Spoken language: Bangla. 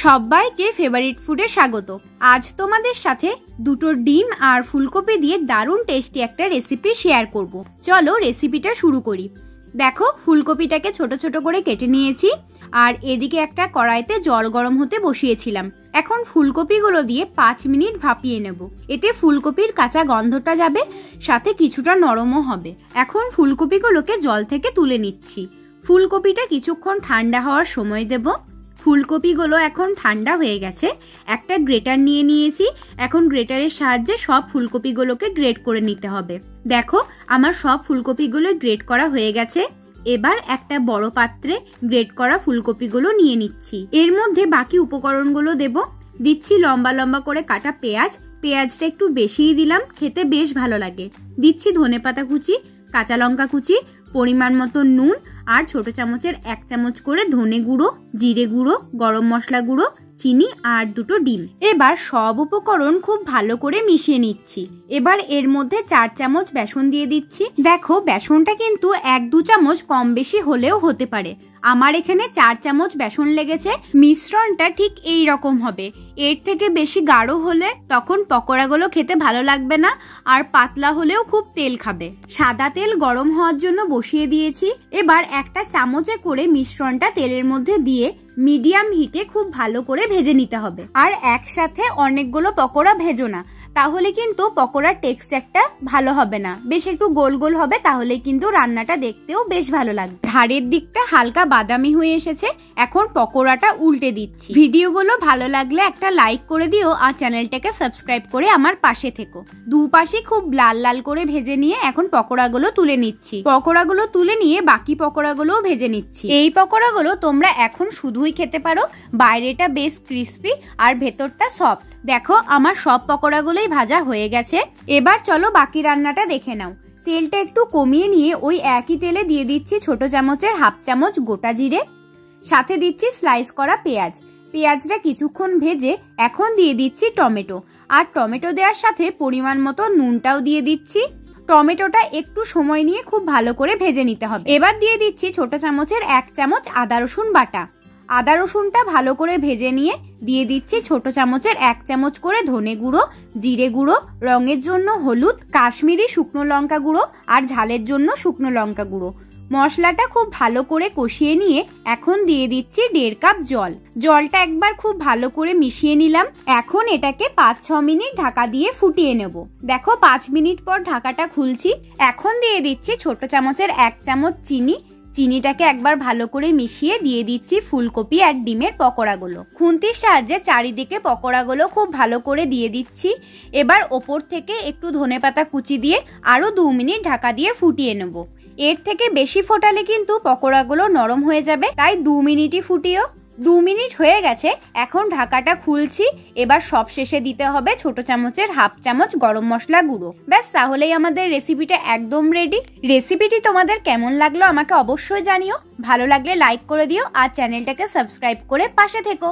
সবাইকে ফেভারিট ফুডে স্বাগত। আজ তোমাদের সাথে দুটো ডিম আর ফুলকপি দিয়ে দারুণ টেস্টি একটা রেসিপি শেয়ার করব। চলো রেসিপিটা শুরু করি। দেখো ফুলকপিটাকে ছোট ছোট করে কেটে নিয়েছি আর এদিকে একটা কড়াইতে জল গরম হতে বসিয়েছিলাম। এখন ফুলকপিগুলো দিয়ে 5 মিনিট ভাপিয়ে নেব। এতে ফুলকপির কাঁচা গন্ধটা যাবে, সাথে কিছুটা নরমও হবে। এখন ফুলকপিগুলোকে জল থেকে তুলে নিচ্ছি। ফুলকপিটা কিছুক্ষণ ঠান্ডা হওয়ার সময় দেব। ফুলকপিগুলো এখন ঠান্ডা হয়ে গেছে। একটা গ্রেটার নিয়ে নিয়েছি। এখন গ্রেটারের সাহায্যে সব ফুলকপিগুলোকে গ্রেট করে নিতে হবে। দেখো আমার সব ফুলকপিগুলো গ্রেট করা হয়ে গেছে। এবার একটা বড় পাত্রে গ্রেট করা ফুলকপিগুলো নিয়ে নিচ্ছি। এর মধ্যে বাকি উপকরণগুলো দেব। দিচ্ছি লম্বা লম্বা করে কাটা পেঁয়াজ। পেঁয়াজটা একটু বেশিই দিলাম, খেতে বেশ ভালো লাগে। দিচ্ছি ধনেপাতা কুচি, কাঁচা লঙ্কা কুচি, পরিমাণ মতো নুন আর ছোট চামচের 1 চামচ করে ধনে গুঁড়ো, জিরে গুঁড়ো, গরম মশলা গুঁড়ো, চিনি আর দুটো ডিম। এবার সব উপকরণ খুব ভালো করে মিশিয়ে নিচ্ছি। এবার এর মধ্যে 4 চামচ বেসন দিয়ে দিচ্ছি। দেখো বেসনটা কিন্তু 1-2 চামচ কম বেশি হলেও হতে পারে। আমার এখানে 4 চামচ বেসন লেগেছে। মিশ্রণটা ঠিক এই রকম হবে। এর থেকে বেশি গাঢ় হলে তখন পকোড়াগুলো খেতে ভালো লাগবে না, আর পাতলা হলেও খুব তেল খাবে। সাদা তেল গরম হওয়ার জন্য বসিয়ে দিয়েছি। এবার একটা চামচে করে মিশ্রণটা তেলের মধ্যে দিয়ে মিডিয়াম হিটে খুব ভালো করে ভেজে নিতে হবে। আর একসাথে অনেকগুলো পকোড়া ভেজো না, তাহলে কিন্তু পকোড়ার টেক্সচারটা ভালো হবে না। বেশ একটু গোল গোল হবে, তাহলে কিন্তু রান্নাটা দেখতেও বেশ ভালো লাগবে। ধারের দিকটা হালকা বাদামি হয়ে এসেছে। এখন পকোড়াটা উল্টে দিচ্ছি। ভিডিওগুলো ভালো লাগলে একটা লাইক করে দিও আর চ্যানেলটাকে সাবস্ক্রাইব করে আমার পাশে থেকো। দুপাশে খুব লাল লাল করে ভেজে নিয়ে এখন পকোড়াগুলো তুলে নিচ্ছি। পকোড়াগুলো তুলে নিয়ে বাকি পকোড়াগুলোও ভেজে নিচ্ছি। এই পকোড়াগুলো তোমরা এখন শুধুই খেতে পারো। বাইরেটা বেশ ক্রিস্পি আর ভেতরটা সফট। দেখো আমার সব পকোড়াগুলোই ভাজা হয়ে গেছে। এবার চলো বাকি রান্নাটা দেখে নাও। তেলটা একটু কমিয়ে নিয়ে ওই একই তেলে দিয়ে দিচ্ছি ছোট চামচের 1/2 চামচ গোটা জিরে, সাথে দিচ্ছি স্লাইস করা পেঁয়াজ। পেঁয়াজটা কিছুক্ষণ ভেজে এখন দিয়ে দিচ্ছি টমেটো, আর টমেটো দেওয়ার সাথে পরিমাণ মতো নুনটাও দিয়ে দিচ্ছি। টমেটোটা একটু সময় নিয়ে খুব ভালো করে ভেজে নিতে হবে। এবার দিয়ে দিচ্ছি ছোট চামচের 1 চামচ আদা রসুন বাটা। আদা রসুনটা ভালো করে ভেজে নিয়ে দিয়ে দিচ্ছি ছোট চামচের 1 চামচ করে ধনে গুঁড়ো, জিরে গুঁড়ো, রঙের জন্য হলুদ, কাশ্মীরি শুকনো লঙ্কা গুঁড়ো আর ঝালের জন্য শুকনো লঙ্কা গুঁড়ো। মশলাটা খুব ভালো করে কষিয়ে নিয়ে এখন দিয়ে দিচ্ছি 1.5 কাপ জল। জলটা একবার খুব ভালো করে মিশিয়ে নিলাম। এখন এটাকে 5-6 মিনিট ঢাকা দিয়ে ফুটিয়ে নেব। দেখো 5 মিনিট পর ঢাকাটা খুলছি। এখন দিয়ে দিচ্ছি ছোট চামচের 1 চামচ চিনি। চিনিটাকে একবার ভালো করে মিশিয়ে দিয়ে দিচ্ছি ফুলকপি আর ডিমের পকোড়াগুলো। খুন্তির সাহায্যে চারিদিকে পকোড়াগুলো খুব ভালো করে দিয়ে দিচ্ছি। এবার ওপর থেকে একটু ধনেপাতা কুচি দিয়ে আরো 2 মিনিট ঢাকা দিয়ে ফুটিয়ে নেব। এর থেকে বেশি ফোটালে কিন্তু পকোড়াগুলো নরম হয়ে যাবে, তাই 2 মিনিটই ফুটিও। 2 মিনিট হয়ে গেছে। এখন ঢাকাটা খুলছি। এবার সব শেষে দিতে হবে ছোট চামচের 1/2 চামচ গরম মশলা গুঁড়ো। ব্যাস তাহলেই আমাদের রেসিপিটা একদম রেডি। রেসিপিটি তোমাদের কেমন লাগলো আমাকে অবশ্যই জানিও। ভালো লাগলে লাইক করে দিও আর চ্যানেলটাকে সাবস্ক্রাইব করে পাশে থেকো।